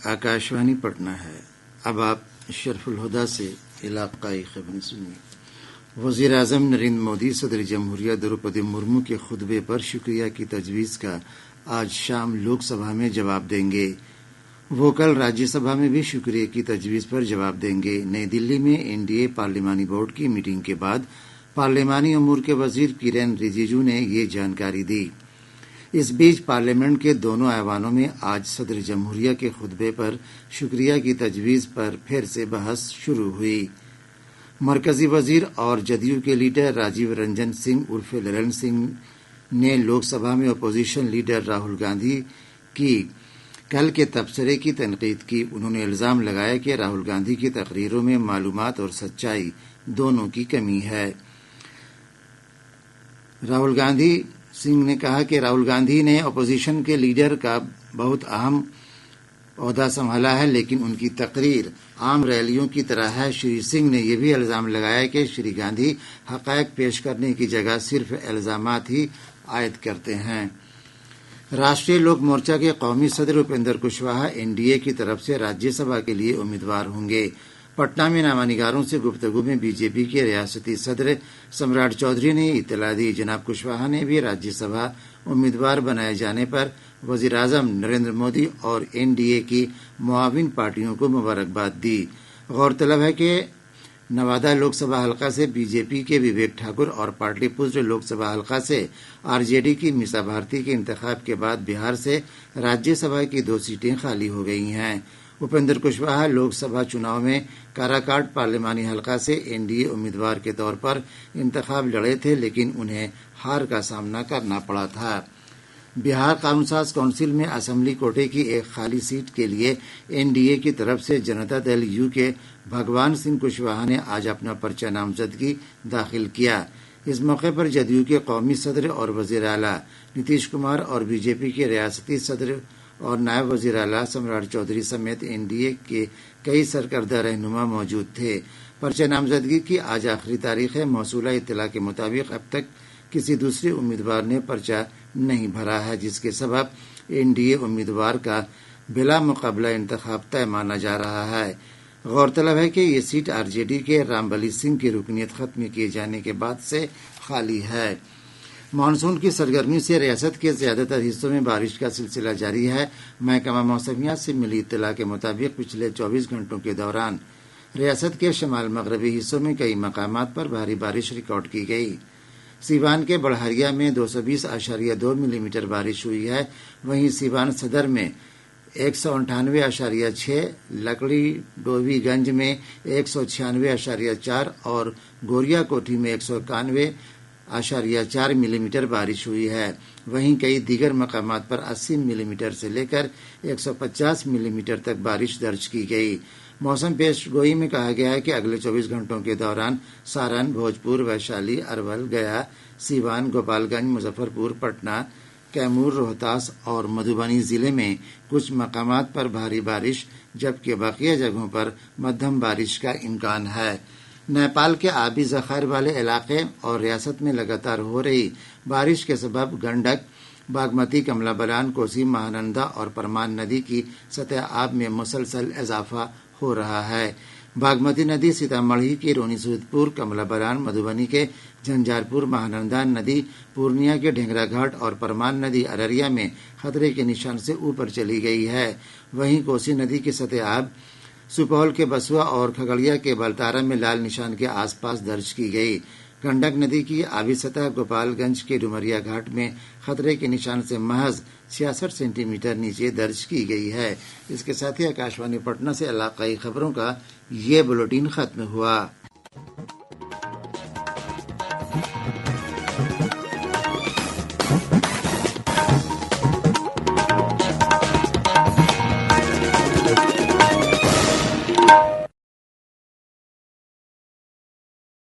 آکاشوانی پٹنہ ہے۔ اب آپ شرف الہدیٰ سے علاقائی خبریں سنیے۔ وزیر اعظم نریندر مودی صدر جمہوریہ دروپدی مرمو کے خطبے پر شکریہ کی تجویز کا آج شام لوک سبھا میں جواب دیں گے۔ وہ کل راجیہ سبھا میں بھی شکریہ کی تجویز پر جواب دیں گے۔ نئی دلی میں این ڈی اے پارلیمانی بورڈ کی میٹنگ کے بعد پارلیمانی امور کے وزیر کرن رجیجو نے یہ جانکاری دی۔ اس بیچ پارلیمنٹ کے دونوں ایوانوں میں آج صدر جمہوریہ کے خطبے پر شکریہ کی تجویز پر پھر سے بحث شروع ہوئی۔ مرکزی وزیر اور جدیو کے لیڈر راجیو رنجن سنگھ عرف للن سنگھ نے لوک سبھا میں اپوزیشن لیڈر راہل گاندھی کی کل کے تبصرے کی تنقید کی۔ انہوں نے الزام لگایا کہ راہل گاندھی کی تقریروں میں معلومات اور سچائی دونوں کی کمی ہے۔ راہل گاندھی سنگھ نے کہا کہ راہل گاندھی نے اپوزیشن کے لیڈر کا بہت اہم عہدہ سنبھالا ہے، لیکن ان کی تقریر عام ریلیوں کی طرح ہے۔ شری سنگھ نے یہ بھی الزام لگایا کہ شری گاندھی حقائق پیش کرنے کی جگہ صرف الزامات ہی عائد کرتے ہیں۔ راشٹریہ لوک مورچہ کے قومی صدر Upendra Kushwaha N D A کی طرف سے راجیہ سبھا کے لیے امیدوار ہوں گے۔ پٹنہ میں نامہ نگاروں سے گفتگو میں بی جے پی کے ریاستی صدر سمراٹ چودھری نے اطلاع دی۔ جناب کشواہا نے بھی راجیہ سبھا امیدوار بنائے جانے پر وزیر اعظم نریندر مودی اور این ڈی اے کی معاون پارٹیوں کو مبارکباد دی۔ غورطلب ہے کہ نوادا لوک سبھا حلقہ سے بی جے پی کے وویک ٹھاکر اور پاٹلی پتر لوک سبھا حلقہ سے آر جے ڈی کی میسا بھارتی کے انتخاب کے بعد بہار سے راجیہ سبھا کی 2 سیٹیں خالی ہو گئی ہیں۔ اپیندر کشواہا لوک سبھا چناؤ میں کاراکاٹ پارلیمانی حلقہ سے این ڈی اے امیدوار کے طور پر انتخاب لڑے تھے، لیکن انہیں ہار کا سامنا کرنا پڑا تھا۔ بہار قانون ساز کونسل میں اسمبلی کوٹے کی ایک خالی سیٹ کے لیے این ڈی اے کی طرف سے جنتا دل یو کے بھگوان سنگھ کشواہا نے آج اپنا پرچہ نامزدگی داخل کیا۔ اس موقع پر جدیو کے قومی صدر اور وزیر اعلیٰ نتیش کمار اور بی جے پی کے ریاستی صدر اور نائب وزیر اعلیٰ سمراٹ چودھری سمیت این ڈی اے کے کئی سرکردہ رہنما موجود تھے۔ پرچہ نامزدگی کی آج آخری تاریخ ہے۔ موصولہ اطلاع کے مطابق اب تک کسی دوسرے امیدوار نے پرچہ نہیں بھرا ہے، جس کے سبب این ڈی اے امیدوار کا بلا مقابلہ انتخاب طے مانا جا رہا ہے۔ غورطلب ہے کہ یہ سیٹ آر جے ڈی کے رام بلی سنگھ کی رکنیت ختم کیے جانے کے بعد سے خالی ہے۔ مانسون کی سرگرمی سے ریاست کے زیادہ تر حصوں میں بارش کا سلسلہ جاری ہے۔ محکمہ موسمیات سے ملی اطلاع کے مطابق پچھلے 24 گھنٹوں کے دوران ریاست کے شمال مغربی حصوں میں کئی مقامات پر بھاری بارش ریکارڈ کی گئی۔ سیوان کے بڑھاریا میں 220.2 ملی میٹر بارش ہوئی ہے۔ وہیں سیوان صدر میں 198.6، لکڑی ڈوبی گنج میں 196.4 اور گوریا کوٹھی میں 191.4 ملی میٹر بارش ہوئی ہے۔ وہیں کئی دیگر مقامات پر 80 ملی میٹر سے لے کر 150 ملی میٹر تک بارش درج کی گئی۔ موسم پیش گوئی میں کہا گیا ہے کہ اگلے 24 گھنٹوں کے دوران سارن، بھوجپور، ویشالی، ارول، گیا، سیوان، گوپال گنج، مظفر پور، پٹنہ، کیمور، روہتاس اور مدھوبنی ضلع میں کچھ مقامات پر بھاری بارش جبکہ بقیہ جگہوں پر مدھم بارش کا امکان ہے۔ نیپال کے آبی ذخائر والے علاقے اور ریاست میں لگاتار ہو رہی بارش کے سبب گنڈک، باگمتی، کملا بلان، کوسی، مہانندا اور پرمان ندی کی سطح آب میں مسلسل اضافہ ہو رہا ہے۔ باگمتی ندی سیتامڑھی کی رونی سودپور، کملا بلان مدھوبنی کے جھنجھارپور، مہانندا ندی پورنیا کے ڈھینگرا گھاٹ اور پرمان ندی ارریا میں خطرے کے نشان سے اوپر چلی گئی ہے۔ وہیں کوسی ندی کی سطح آب سپول کے بسوا اور کھگڑیا کے بلتارا میں لال نشان کے آس پاس درج کی گئی۔ گنڈک ندی کی آبی سطح گوپال گنج کے ڈومریا گھاٹ میں خطرے کے نشان سے محض 66 سینٹی میٹر نیچے درج کی گئی ہے۔ اس کے ساتھ ہی آکاشوانی پٹنہ سے علاقائی خبروں کا یہ بلیٹن ختم ہوا۔